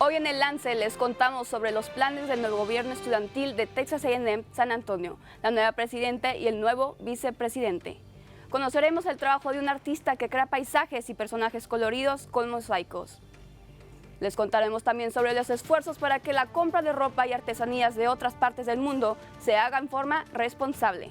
Hoy en Enlace les contamos sobre los planes del nuevo gobierno estudiantil de Texas A&M San Antonio, la nueva presidenta y el nuevo vicepresidente. Conoceremos el trabajo de un artista que crea paisajes y personajes coloridos con mosaicos. Les contaremos también sobre los esfuerzos para que la compra de ropa y artesanías de otras partes del mundo se haga en forma responsable.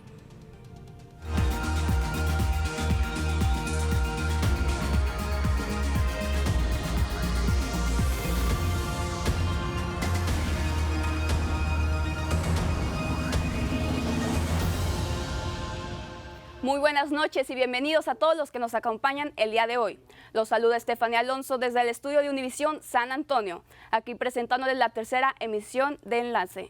Muy buenas noches y bienvenidos a todos los que nos acompañan el día de hoy. Los saluda Estefanía Alonso desde el estudio de Univision San Antonio, aquí presentándoles la tercera emisión de Enlace.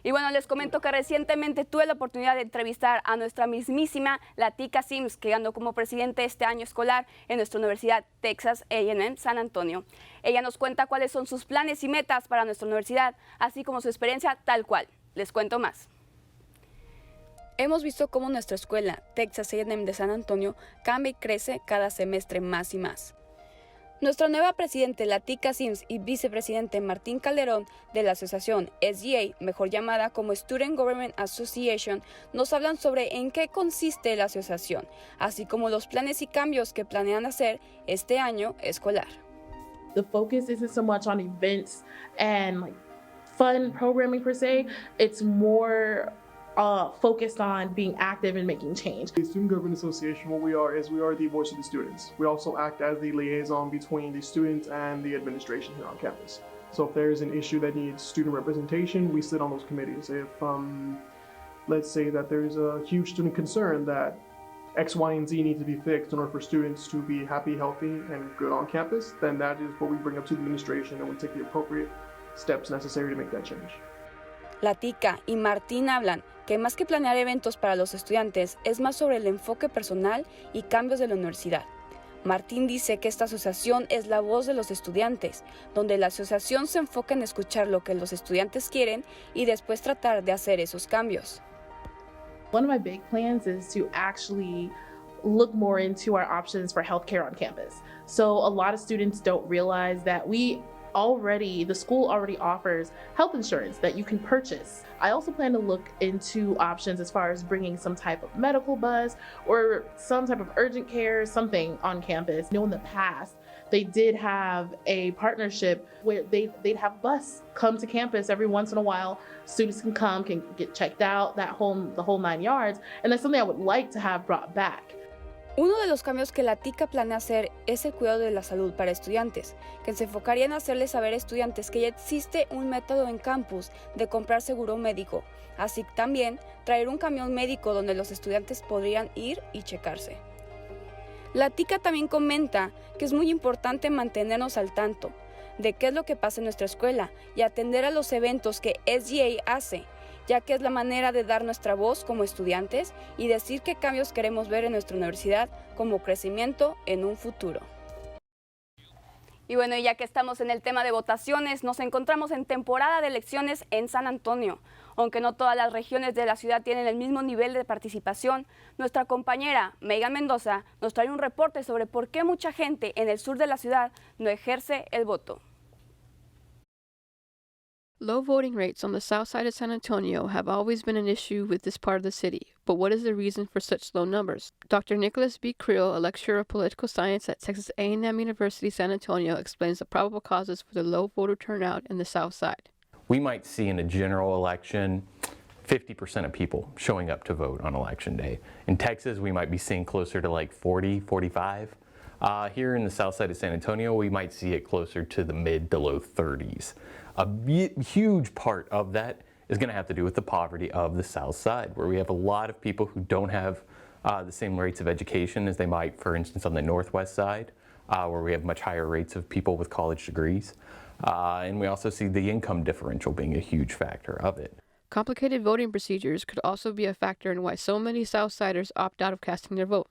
Y bueno, les comento que recientemente tuve la oportunidad de entrevistar a nuestra mismísima Latika Sims, que ganó como presidente este año escolar en nuestra universidad Texas A&M San Antonio. Ella nos cuenta cuáles son sus planes y metas para nuestra universidad, así como su experiencia tal cual. Les cuento más. Hemos visto cómo nuestra escuela, Texas A&M de San Antonio, cambia y crece cada semestre más y más. Nuestra nueva presidente Latika Sims y vicepresidente Martín Calderón de la asociación SGA, mejor llamada como Student Government Association, nos hablan sobre en qué consiste la asociación, así como los planes y cambios que planean hacer este año escolar. The focus isn't so much on events and fun programming per se, it's more focused on being active and making change. The Student Government Association, what we are the voice of the students. We also act as the liaison between the students and the administration here on campus. So if there's an issue that needs student representation, we sit on those committees. If, let's say that there's a huge student concern that X, Y, and Z need to be fixed in order for students to be happy, healthy, and good on campus, then that is what we bring up to the administration and we take the appropriate steps necessary to make that change. Latika y Martín hablan que más que planear eventos para los estudiantes, es más sobre el enfoque personal y cambios de la universidad. Martín dice que esta asociación es la voz de los estudiantes, donde la asociación se enfoca en escuchar lo que los estudiantes quieren y después tratar de hacer esos cambios. One of my big plans is to actually look more into our options for healthcare on campus. So a lot of students don't realize that the school already offers health insurance that you can purchase. I also plan to look into options as far as bringing some type of medical bus or some type of urgent care, something on campus. In the past, they did have a partnership where they'd have a bus come to campus every once in a while. Students can come, can get checked out, the whole 9 yards. And that's something I would like to have brought back. Uno de los cambios que Latika planea hacer es el cuidado de la salud para estudiantes, que se enfocaría en hacerles saber a estudiantes que ya existe un método en campus de comprar seguro médico, así también traer un camión médico donde los estudiantes podrían ir y checarse. Latika también comenta que es muy importante mantenernos al tanto de qué es lo que pasa en nuestra escuela y atender a los eventos que SGA hace, ya que es la manera de dar nuestra voz como estudiantes y decir qué cambios queremos ver en nuestra universidad como crecimiento en un futuro. Y bueno, ya que estamos en el tema de votaciones, nos encontramos en temporada de elecciones en San Antonio. Aunque no todas las regiones de la ciudad tienen el mismo nivel de participación, nuestra compañera Megan Mendoza nos trae un reporte sobre por qué mucha gente en el sur de la ciudad no ejerce el voto. Low voting rates on the south side of San Antonio have always been an issue with this part of the city, but what is the reason for such low numbers? Dr. Nicholas B. Creel, a lecturer of political science at Texas A&M University San Antonio, explains the probable causes for the low voter turnout in the south side. We might see in a general election 50% of people showing up to vote on election day. In Texas, we might be seeing closer to like 40, 45. Here in the south side of San Antonio, we might see it closer to the mid to low 30s. A huge part of that is going to have to do with the poverty of the south side, where we have a lot of people who don't have the same rates of education as they might, for instance, on the northwest side, where we have much higher rates of people with college degrees. And we also see the income differential being a huge factor of it. Complicated voting procedures could also be a factor in why so many Southsiders opt out of casting their vote.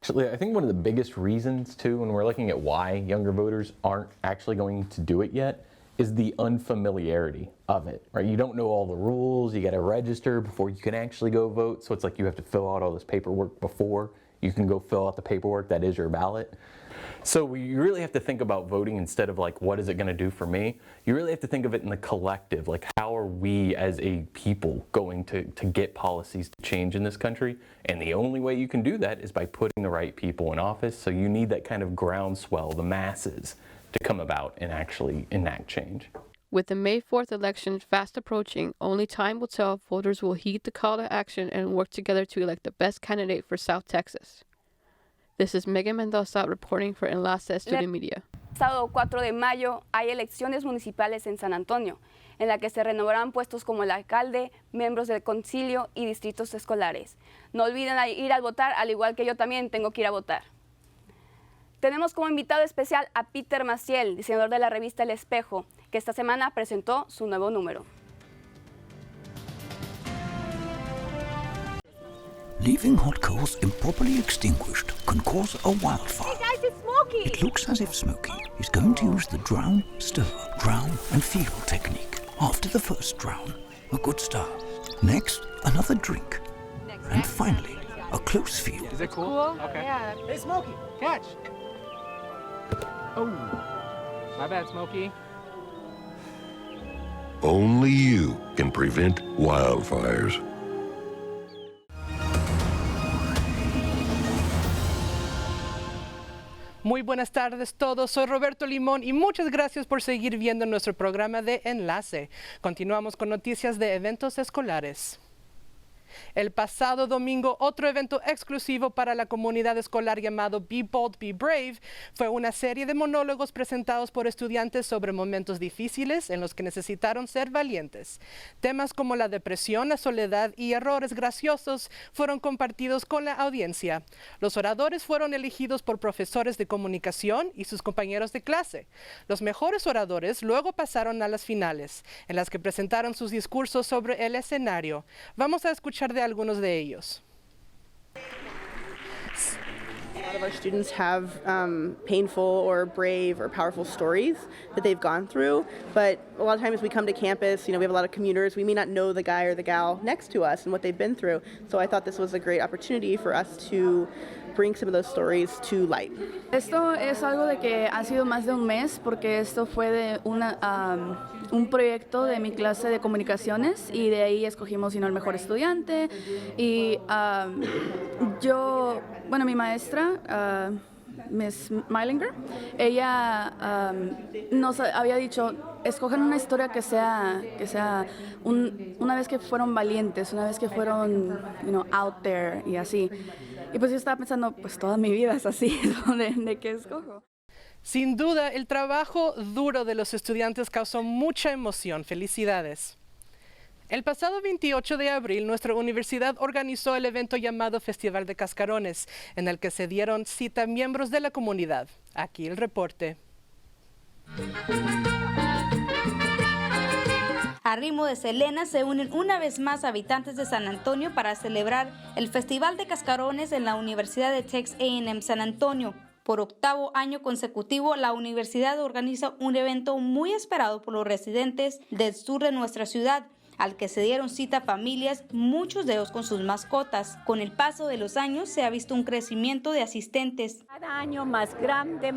Actually, I think one of the biggest reasons, too, when we're looking at why younger voters aren't actually going to do it yet, is the unfamiliarity of it, right? You don't know all the rules, you gotta register before you can actually go vote, so it's like you have to fill out all this paperwork before you can go fill out the paperwork that is your ballot. So you really have to think about voting instead of like, what is it going to do for me? You really have to think of it in the collective, like how are we as a people going to get policies to change in this country? And the only way you can do that is by putting the right people in office. So you need that kind of groundswell, the masses, to come about and actually enact change. With the May 4th election fast approaching, only time will tell if voters will heed the call to action and work together to elect the best candidate for South Texas. This is Megan Mendoza reporting for Enlace Student Media. El sábado 4 de mayo hay elecciones municipales en San Antonio, en la que se renovarán puestos como el alcalde, miembros del concilio y distritos escolares. No olviden ir a votar, al igual que yo también tengo que ir a votar. Tenemos como invitado especial a Peter Maciel, diseñador de la revista El Espejo, que esta semana presentó su nuevo número. Leaving hot coals improperly extinguished can cause a wildfire. Hey guys, it's Smokey! It looks as if Smokey is going to use the drown, stir, drown and feel technique. After the first drown, a good start. Next, another drink. And finally, a close feel. Is it cool? Okay. Yeah. Hey, Smokey, catch! Oh, my bad, Smokey. Only you can prevent wildfires. Muy buenas tardes todos, soy Roberto Limón y muchas gracias por seguir viendo nuestro programa de Enlace. Continuamos con noticias de eventos escolares. El pasado domingo, otro evento exclusivo para la comunidad escolar llamado Be Bold, Be Brave fue una serie de monólogos presentados por estudiantes sobre momentos difíciles en los que necesitaron ser valientes. Temas como la depresión, la soledad y errores graciosos fueron compartidos con la audiencia. Los oradores fueron elegidos por profesores de comunicación y sus compañeros de clase. Los mejores oradores luego pasaron a las finales, en las que presentaron sus discursos sobre el escenario. Vamos a escuchar de algunos de ellos. A lot of our students have painful or brave or powerful stories that they've gone through, but a lot of times we come to campus, we have a lot of commuters, we may not know the guy or the gal next to us and what they've been through, so I thought this was a great opportunity for us to bring some of those stories to light. Esto es algo de que ha sido más de un mes porque esto fue de un proyecto de mi clase de comunicaciones y de ahí escogimos el mejor estudiante y mi maestra, Miss Meilinger, ella nos había dicho, escojan una historia que sea una vez que fueron valientes, una vez que fueron out there y así. Y pues yo estaba pensando, pues toda mi vida es así, ¿de qué escojo? Sin duda, el trabajo duro de los estudiantes causó mucha emoción. Felicidades. El pasado 28 de abril, nuestra universidad organizó el evento llamado Festival de Cascarones, en el que se dieron cita miembros de la comunidad. Aquí el reporte. A ritmo de Selena se unen una vez más habitantes de San Antonio para celebrar el Festival de Cascarones en la Universidad de Texas A&M San Antonio. Por octavo año consecutivo, la universidad organiza un evento muy esperado por los residentes del sur de nuestra ciudad, al que se dieron cita familias, muchos de ellos con sus mascotas. Con el paso de los años se ha visto un crecimiento de asistentes. Cada año más grande,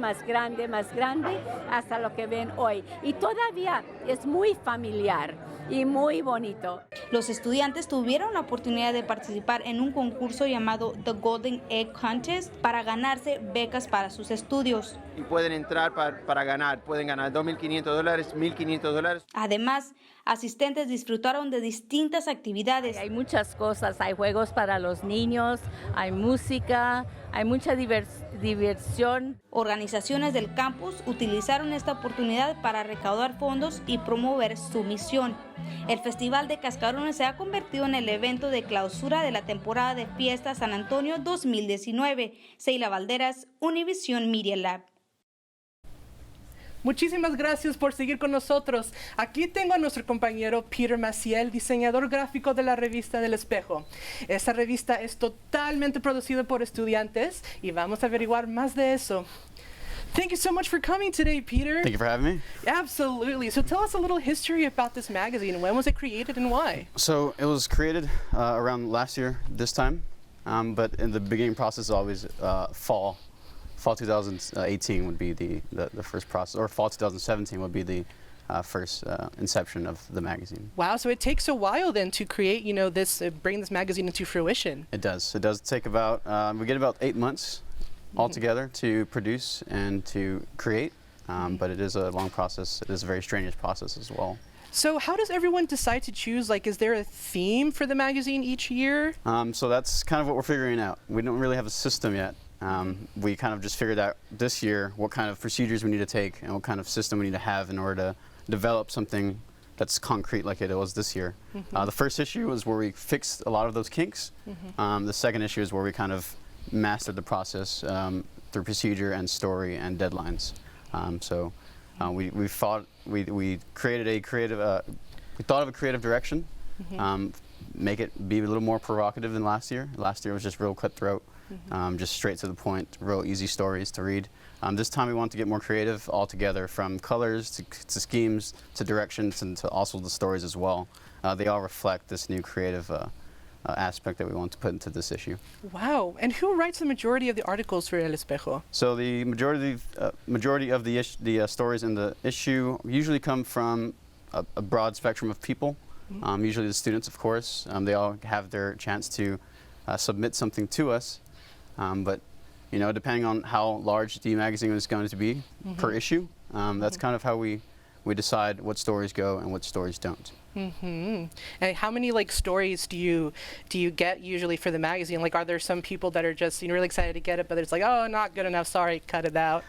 hasta lo que ven hoy. Y todavía es muy familiar y muy bonito. Los estudiantes tuvieron la oportunidad de participar en un concurso llamado The Golden Egg Contest para ganarse becas para sus estudios. Y pueden entrar para ganar, pueden ganar $2,500, $1,500. Además, asistentes disfrutaron de distintas actividades. Hay muchas cosas, hay juegos para los niños, hay música, hay mucha diversión. Organizaciones del campus utilizaron esta oportunidad para recaudar fondos y promover su misión. El Festival de Cascarones se ha convertido en el evento de clausura de la temporada de fiesta San Antonio 2019. Seila Valderas, Univision Media Lab. Muchísimas gracias por seguir con nosotros. Aquí tengo a nuestro compañero Peter Maciel, diseñador gráfico de la revista El Espejo. Esta revista es totalmente producida por estudiantes y vamos a averiguar más de eso. Thank you so much for coming today, Peter. Thank you for having me. Absolutely. So tell us a little history about this magazine. When was it created and why? So it was created around last year, this time, but in the beginning process, always fall fall 2018 would be the first process, or fall 2017 would be the first inception of the magazine. Wow, so it takes a while then to create, this, bring this magazine into fruition. It does. It does take about, we get about 8 months altogether to produce and to create, but it is a long process. It is a very strenuous process as well. So how does everyone decide to choose, is there a theme for the magazine each year? So that's kind of what we're figuring out. We don't really have a system yet. We kind of just figured out this year what kind of procedures we need to take and what kind of system we need to have in order to develop something that's concrete like it was this year. The first issue was where we fixed a lot of those kinks. The second issue is where we kind of mastered the process through procedure and story and deadlines. We created a creative, we thought of a creative direction, make it be a little more provocative than last year. Last year was just real cutthroat, just straight to the point, real easy stories to read. This time we want to get more creative altogether, from colors to schemes to directions and to also the stories as well. They all reflect this new creative aspect that we want to put into this issue. Wow, and who writes the majority of the articles for El Espejo? So the majority of the stories in the issue usually come from a broad spectrum of people, usually the students, of course. They all have their chance to submit something to us, but depending on how large the magazine is going to be per issue, that's kind of how we decide what stories go and what stories don't. And how many stories do you get usually for the magazine? Are there some people that are just really excited to get it, but it's oh, not good enough, sorry, cut it out?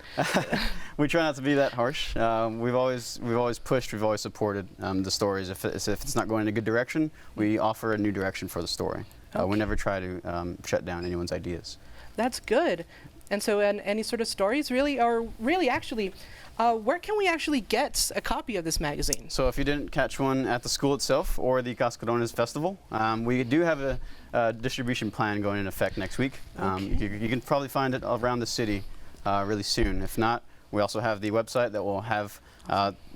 We try not to be that harsh. We've always pushed, we've always supported the stories. If it's not going in a good direction, we offer a new direction for the story. Okay. We never try to shut down anyone's ideas. That's good. And so any sort of stories really, or really actually, where can we actually get a copy of this magazine? So if you didn't catch one at the school itself or the Cascarones Festival, we do have a distribution plan going into effect next week. You can probably find it around the city really soon. If not, we also have the website that will have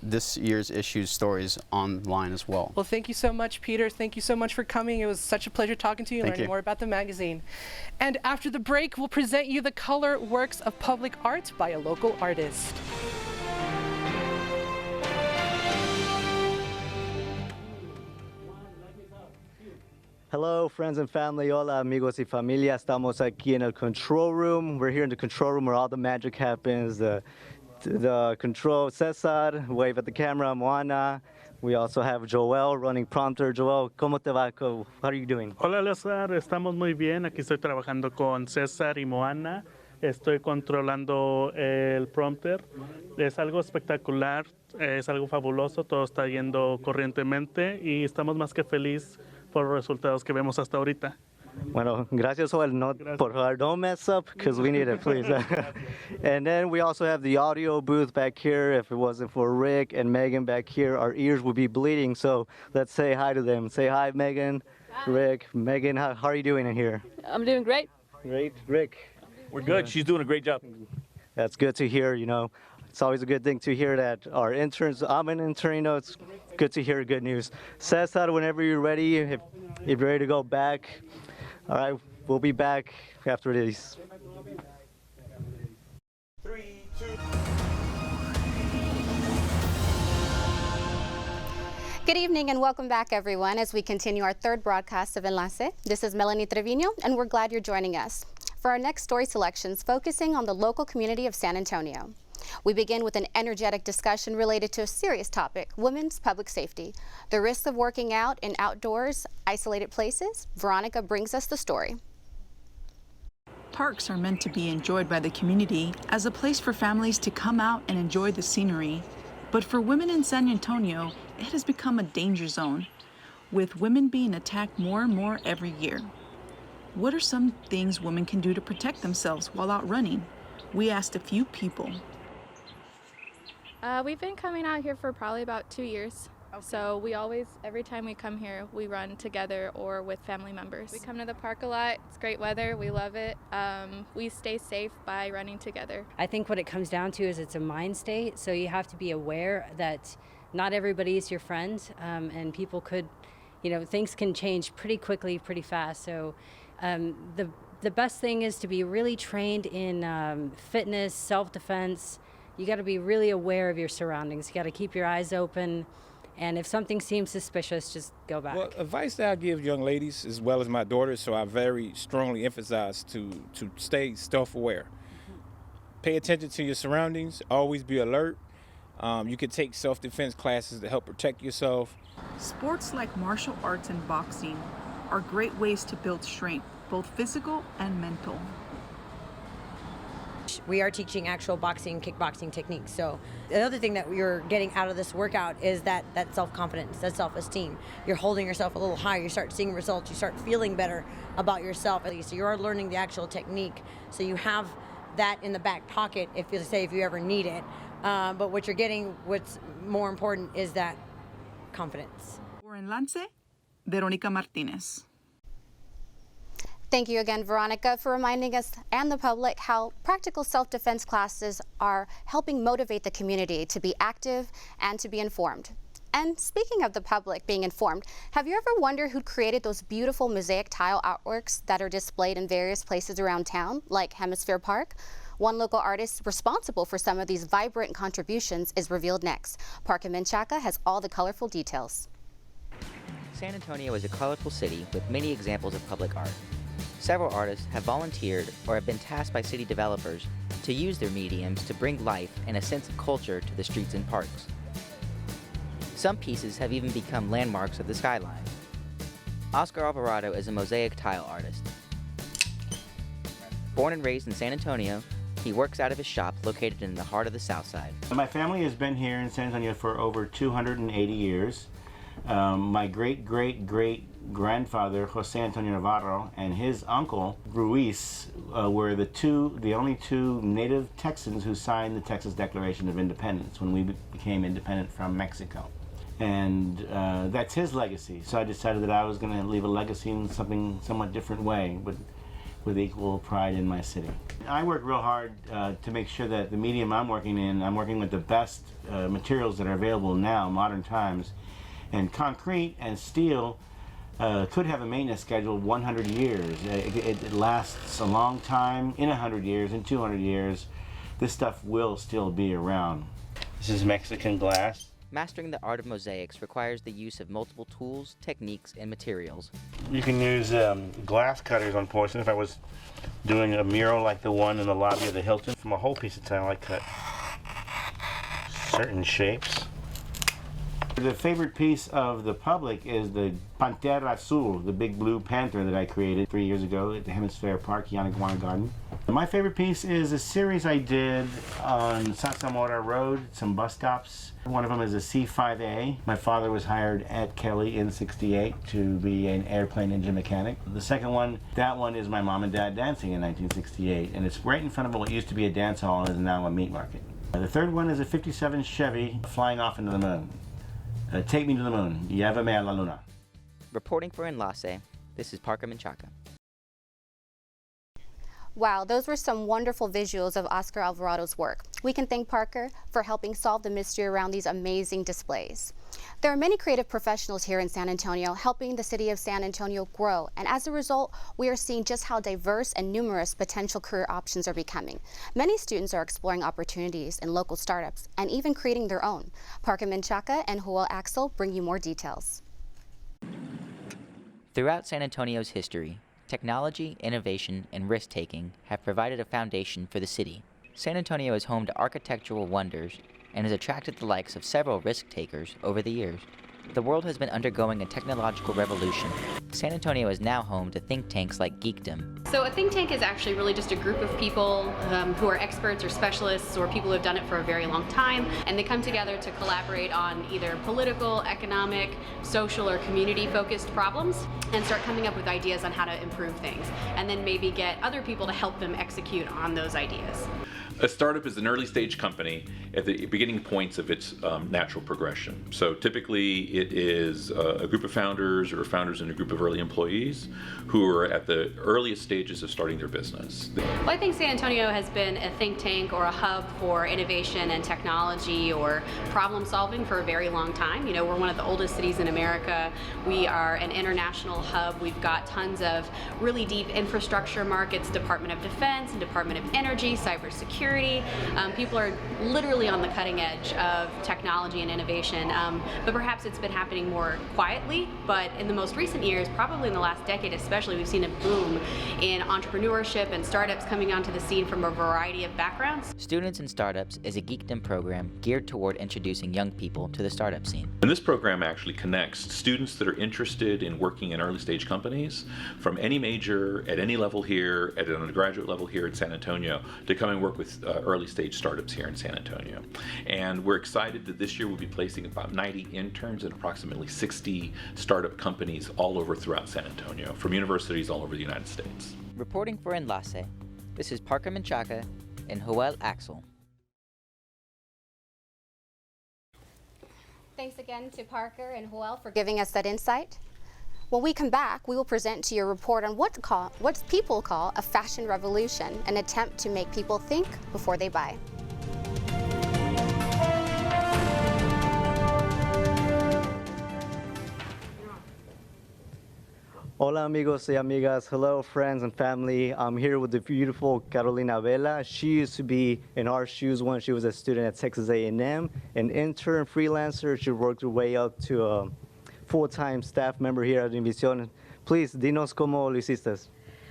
this year's issue's stories online as well. Well, thank you so much, Peter. Thank you so much for coming. It was such a pleasure talking to you and learning more about the magazine. And after the break, we'll present you the color works of public art by a local artist. Hello, friends and family. Hola, amigos y familia. Estamos aquí en el control room. We're here in the control room where all the magic happens. The control, Cesar, wave at the camera, Moana. We also have Joel running prompter. Joel, ¿cómo te va? How are you doing? Hola, César. Estamos muy bien. Aquí estoy trabajando con César y Moana. Estoy controlando el prompter. Es algo espectacular, es algo fabuloso. Todo está yendo corrientemente y estamos más que felices por los resultados que vemos hasta ahorita. Bueno, gracias, Joel. No, por favor, don't mess up, because we need it, please. And then we also have the audio booth back here. If it wasn't for Rick and Megan back here, our ears would be bleeding. So let's say hi to them. Say hi, Megan, hi. Rick, Megan. How are you doing in here? I'm doing great. Great, Rick. We're good. She's doing a great job. That's good to hear. It's always a good thing to hear that our interns, I'm an intern, it's good to hear good news. Cesar, whenever you're ready, if you're ready to go back. All right, we'll be back after this. 3, 2. Good evening and welcome back, everyone, as we continue our third broadcast of Enlace. This is Melanie Trevino, and we're glad you're joining us for our next story selections focusing on the local community of San Antonio. We begin with an energetic discussion related to a serious topic, women's public safety, the risks of working out in outdoors, isolated places. Veronica brings us the story. Parks are meant to be enjoyed by the community as a place for families to come out and enjoy the scenery. But for women in San Antonio, it has become a danger zone, with women being attacked more and more every year. What are some things women can do to protect themselves while out running? We asked a few people. We've been coming out here for probably about 2 years. Okay. So we always, every time we come here, we run together or with family members. We come to the park a lot. It's great weather. We love it. We stay safe by running together. I think what it comes down to is it's a mind state. So you have to be aware that not everybody is your friend, and people could, things can change pretty quickly, pretty fast. So the The best thing is to be really trained in fitness, self-defense. You got to be really aware of your surroundings. You got to keep your eyes open. And if something seems suspicious, just go back. Well, advice that I give young ladies as well as my daughters, so I very strongly emphasize to stay self-aware. Pay attention to your surroundings, always be alert. You can take self-defense classes to help protect yourself. Sports like martial arts and boxing are great ways to build strength, both physical and mental. We are teaching actual boxing, kickboxing techniques. So another thing that you're getting out of this workout is that self-confidence, that self-esteem. You're holding yourself a little higher. You start seeing results. You start feeling better about yourself. So you are learning the actual technique. So you have that in the back pocket if you ever need it. But what you're getting, what's more important, is that confidence. For Enlace, Veronica Martinez. Thank you again, Veronica, for reminding us and the public how practical self-defense classes are helping motivate the community to be active and to be informed. And speaking of the public being informed, have you ever wondered who created those beautiful mosaic tile artworks that are displayed in various places around town, like Hemisphere Park? One local artist responsible for some of these vibrant contributions is revealed next. Parker Menchaca has all the colorful details. San Antonio is a colorful city with many examples of public art. Several artists have volunteered or have been tasked by city developers to use their mediums to bring life and a sense of culture to the streets and parks. Some pieces have even become landmarks of the skyline. Oscar Alvarado is a mosaic tile artist. Born and raised in San Antonio, he works out of his shop located in the heart of the South Side. My family has been here in San Antonio for over 280 years. My great-great-great-grandfather, Jose Antonio Navarro, and his uncle, Ruiz, were the only two native Texans who signed the Texas Declaration of Independence when we became independent from Mexico. And that's his legacy. So I decided that I was going to leave a legacy in something somewhat different way, but with equal pride in my city. I work real hard to make sure that the medium I'm working in, I'm working with the best materials that are available now, modern times. And concrete and steel could have a maintenance schedule of 100 years. It lasts a long time. In 100 years, in 200 years, this stuff will still be around. This is Mexican glass. Mastering the art of mosaics requires the use of multiple tools, techniques, and materials. You can use glass cutters on porcelain. If I was doing a mural like the one in the lobby of the Hilton, from a whole piece of tile I cut certain shapes. The favorite piece of the public is the Pantera Azul, the big blue panther that I created 3 years ago at the Hemisphere Park, Yanaguana Garden. My favorite piece is a series I did on Sasamora Road, some bus stops. One of them is a C5A. My father was hired at Kelly in '68 to be an airplane engine mechanic. The second one, that one is my mom and dad dancing in 1968, and it's right in front of what used to be a dance hall and is now a meat market. The third one is a '57 Chevy flying off into the moon. Take me to the moon. Llévame a la luna. Reporting for Enlace, this is Parker Menchaca. Wow, those were some wonderful visuals of Oscar Alvarado's work. We can thank Parker for helping solve the mystery around these amazing displays. There are many creative professionals here in San Antonio helping the city of San Antonio grow, and as a result, we are seeing just how diverse and numerous potential career options are becoming. Many students are exploring opportunities in local startups and even creating their own. Parker Menchaca and Joel Axel bring you more details. Throughout San Antonio's history, technology, innovation, and risk-taking have provided a foundation for the city. San Antonio is home to architectural wonders and has attracted the likes of several risk-takers over the years. The world has been undergoing a technological revolution. San Antonio is now home to think tanks like Geekdom. So a think tank is actually really just a group of people who are experts or specialists or people who have done it for a very long time, and they come together to collaborate on either political, economic, social, or community-focused problems and start coming up with ideas on how to improve things, and then maybe get other people to help them execute on those ideas. A startup is an early stage company at the beginning points of its natural progression. So typically it is a group of founders or founders and a group of early employees who are at the earliest stages of starting their business. Well, I think San Antonio has been a think tank or a hub for innovation and technology or problem solving for a very long time. You know, we're one of the oldest cities in America. We are an international hub. We've got tons of really deep infrastructure markets, Department of Defense and Department of Energy, cybersecurity. People are literally on the cutting edge of technology and innovation, but perhaps it's been happening more quietly. But in the most recent years, probably in the last decade especially, we've seen a boom in entrepreneurship and startups coming onto the scene from a variety of backgrounds. Students in Startups is a geekdom program geared toward introducing young people to the startup scene. And this program actually connects students that are interested in working in early stage companies from any major, at any level here, at an undergraduate level here at San Antonio, to come and work with early stage startups here in San Antonio. And we're excited that this year we'll be placing about 90 interns at approximately 60 startup companies all over throughout San Antonio, from universities all over the United States. Reporting for Enlace, this is Parker Menchaca and Joel Axel. Thanks again to Parker and Joel for giving us that insight. When we come back, we will present to you a report on what people call a fashion revolution, an attempt to make people think before they buy. Hola amigos y amigas, hello friends and family. I'm here with the beautiful Carolina Vela. She used to be in our shoes when she was a student at Texas A&M, an intern, freelancer. She worked her way up to a full-time staff member here at Univision. Please, dinos cómo lo hiciste.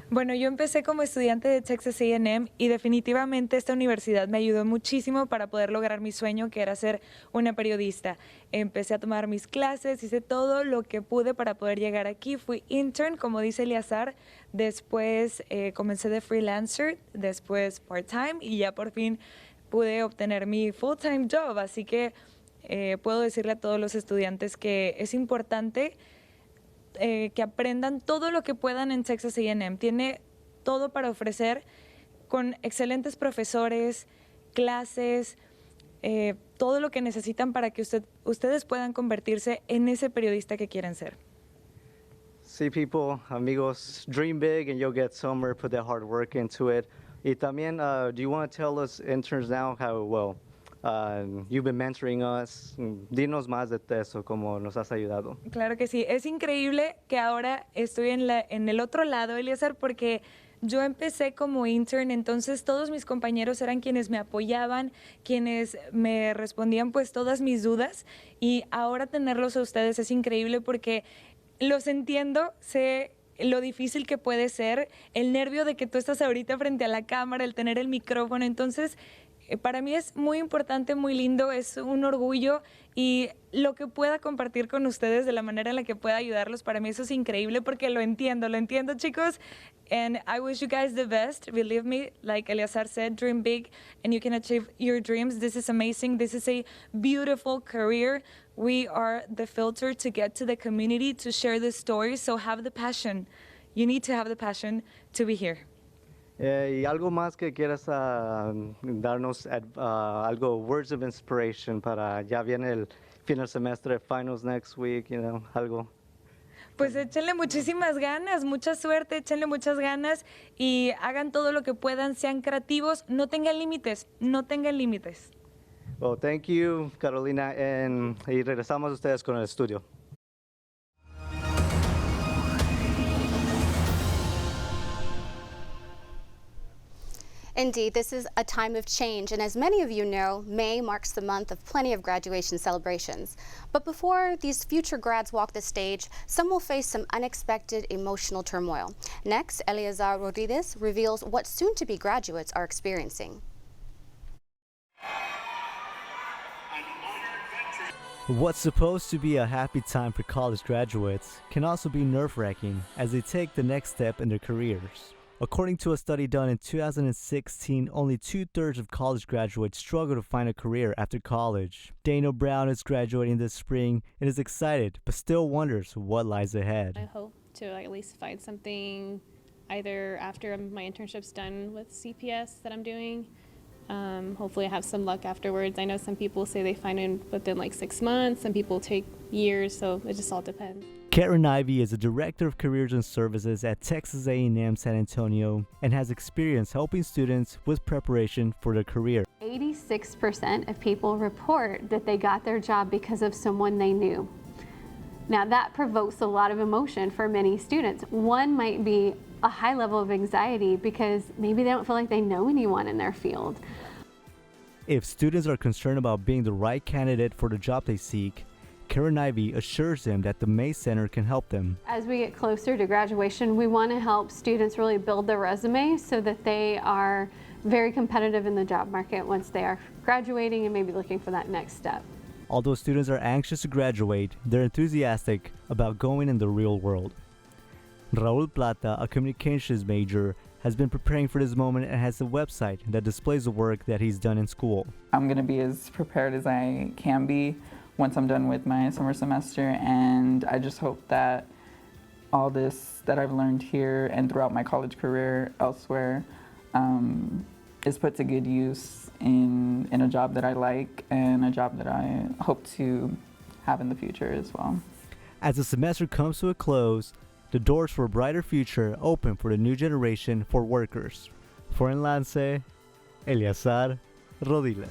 Bueno, yo empecé como estudiante de Texas A&M y definitivamente esta universidad me ayudó muchísimo para poder lograr mi sueño, que era ser una periodista. Empecé a tomar mis clases, hice todo lo que pude para poder llegar aquí. Fui intern, como dice Eleazar, después comencé de freelancer, después part-time y ya por fin pude obtener mi full-time job. Así que puedo decirle a todos los estudiantes que es importante que aprendan todo lo que puedan en Texas A&M. Tiene todo para ofrecer, con excelentes profesores, clases, todo lo que necesitan para que ustedes puedan convertirse en ese periodista que quieren ser. See people, amigos, dream big and you'll get somewhere, put that hard work into it. Y también, do you want to tell us interns now how, well, you've been mentoring us? Dinos más de eso, cómo nos has ayudado. Claro que sí. Es increíble que ahora estoy en el otro lado, Eleazar, porque yo empecé como intern, entonces todos mis compañeros eran quienes me apoyaban, quienes me respondían pues todas mis dudas, y ahora tenerlos a ustedes es increíble porque los entiendo, sé lo difícil que puede ser, el nervio de que tú estás ahorita frente a la cámara, el tener el micrófono, entonces para mí es muy importante, muy lindo, es un orgullo, y lo que pueda compartir con ustedes de la manera en la que pueda ayudarlos, para mí eso es increíble porque lo entiendo chicos, and I wish you guys the best. Believe me, like Eleazar said, dream big and you can achieve your dreams. This is amazing. This is a beautiful career. We are the filter to get to the community, to share the stories, so have the passion. You need to have the passion to be here. Y algo más que quieras darnos, algo, words of inspiration para, ya viene el fin del semestre, finals next week, you know, algo. Pues échenle muchísimas ganas, mucha suerte, échenle muchas ganas y hagan todo lo que puedan, sean creativos, no tengan límites, no tengan límites. Well, thank you, Carolina, y regresamos a ustedes con el estudio. Indeed, this is a time of change, and as many of you know, May marks the month of plenty of graduation celebrations. But before these future grads walk the stage, some will face some unexpected emotional turmoil. Next, Eleazar Rodriguez reveals what soon-to-be graduates are experiencing. What's supposed to be a happy time for college graduates can also be nerve-wracking as they take the next step in their careers. According to a study done in 2016, only 2/3 of college graduates struggle to find a career after college. Dana Brown is graduating this spring and is excited, but still wonders what lies ahead. I hope to at least find something either after my internship's done with CPS that I'm doing, Hopefully I have some luck afterwards. I know some people say they find it within like 6 months, some people take years, so it just all depends. Karen Ivey is a Director of Careers and Services at Texas A&M San Antonio and has experience helping students with preparation for their career. 86% of people report that they got their job because of someone they knew. Now that provokes a lot of emotion for many students. One might be a high level of anxiety because maybe they don't feel like they know anyone in their field. If students are concerned about being the right candidate for the job they seek, Karen Ivey assures them that the May Center can help them. As we get closer to graduation, we want to help students really build their resume so that they are very competitive in the job market once they are graduating and maybe looking for that next step. Although students are anxious to graduate, they're enthusiastic about going in the real world. Raul Plata, a communications major, has been preparing for this moment and has a website that displays the work that he's done in school. I'm going to be as prepared as I can be once I'm done with my summer semester, and I just hope that all this that I've learned here and throughout my college career elsewhere is put to good use in a job that I like and a job that I hope to have in the future as well. As the semester comes to a close, the doors for a brighter future open for the new generation for workers. For Enlace, Eleazar Rodiles.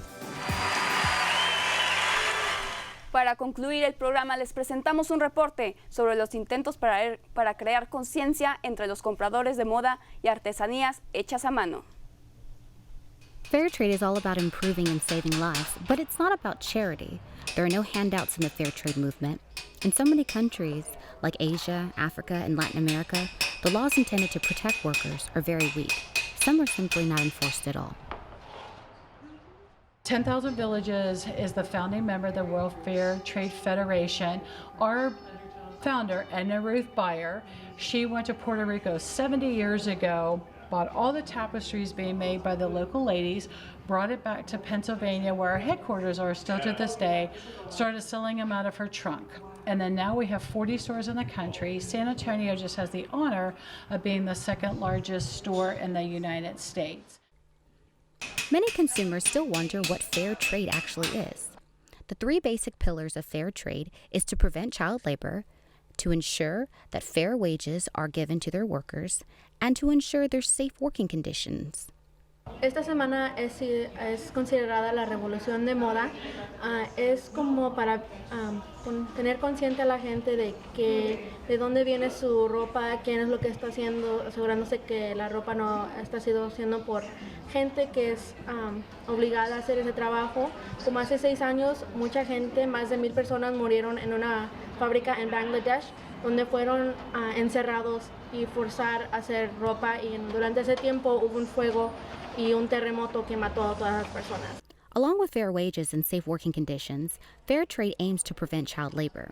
Para concluir el programa les presentamos un reporte sobre los intentos para crear conciencia entre los compradores de moda y artesanías hechas a mano. Fair trade is all about improving and saving lives, but it's not about charity. There are no handouts in the fair trade movement. In so many countries, like Asia, Africa, and Latin America, the laws intended to protect workers are very weak. Some are simply not enforced at all. 10,000 Villages is the founding member of the World Fair Trade Federation. Our founder, Edna Ruth Beyer, she went to Puerto Rico 70 years ago, bought all the tapestries being made by the local ladies, brought it back to Pennsylvania, where our headquarters are still to this day, started selling them out of her trunk. And then now we have 40 stores in the country. San Antonio just has the honor of being the second largest store in the United States. Many consumers still wonder what fair trade actually is. The three basic pillars of fair trade is to prevent child labor, to ensure that fair wages are given to their workers, and to ensure their safe working conditions. Esta semana es considerada la revolución de moda. Es como para tener consciente a la gente de dónde viene su ropa, quién es lo que está haciendo, asegurándose que la ropa no está siendo haciendo por gente que es obligada a hacer ese trabajo. Como hace 6 años, mucha gente, más de 1,000 personas murieron en una fábrica en Bangladesh, donde fueron encerrados y forzar a hacer ropa, y durante ese tiempo hubo un fuego y un terremoto que mató a todas las personas. Along with fair wages and safe working conditions, fair trade aims to prevent child labor.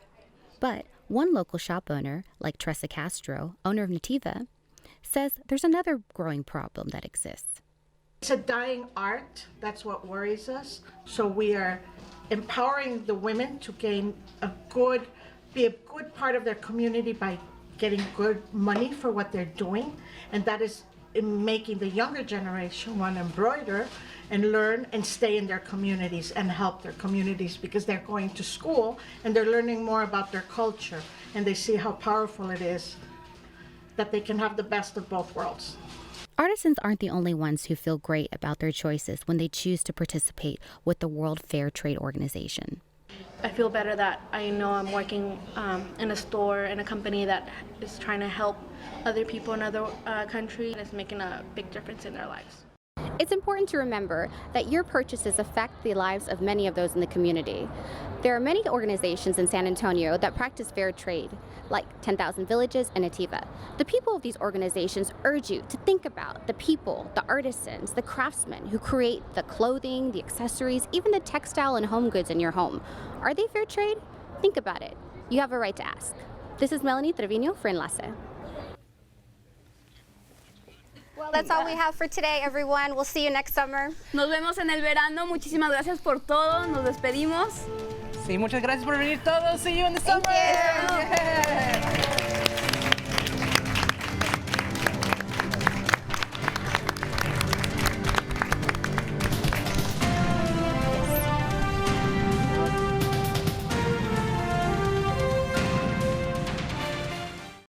But one local shop owner, like Tressa Castro, owner of Nativa, says there's another growing problem that exists. It's a dying art. That's what worries us. So we are empowering the women to gain be a good part of their community by getting good money for what they're doing, and that is in making the younger generation want to embroider and learn and stay in their communities and help their communities, because they're going to school and they're learning more about their culture, and they see how powerful it is that they can have the best of both worlds. Artisans aren't the only ones who feel great about their choices when they choose to participate with the World Fair Trade Organization. I feel better that I know I'm working in a store, in a company that is trying to help other people in other countries, and it's making a big difference in their lives. It's important to remember that your purchases affect the lives of many of those in the community. There are many organizations in San Antonio that practice fair trade, like 10,000 Villages and Nativa. The people of these organizations urge you to think about the people, the artisans, the craftsmen who create the clothing, the accessories, even the textile and home goods in your home. Are they fair trade? Think about it. You have a right to ask. This is Melanie Trevino for Enlace. Well, that's all we have for today, everyone. We'll see you next summer. Nos vemos en el verano. Muchísimas gracias por todo. Nos despedimos. Sí, muchas gracias por venir todos. See you in the summer. Thank you. Yeah.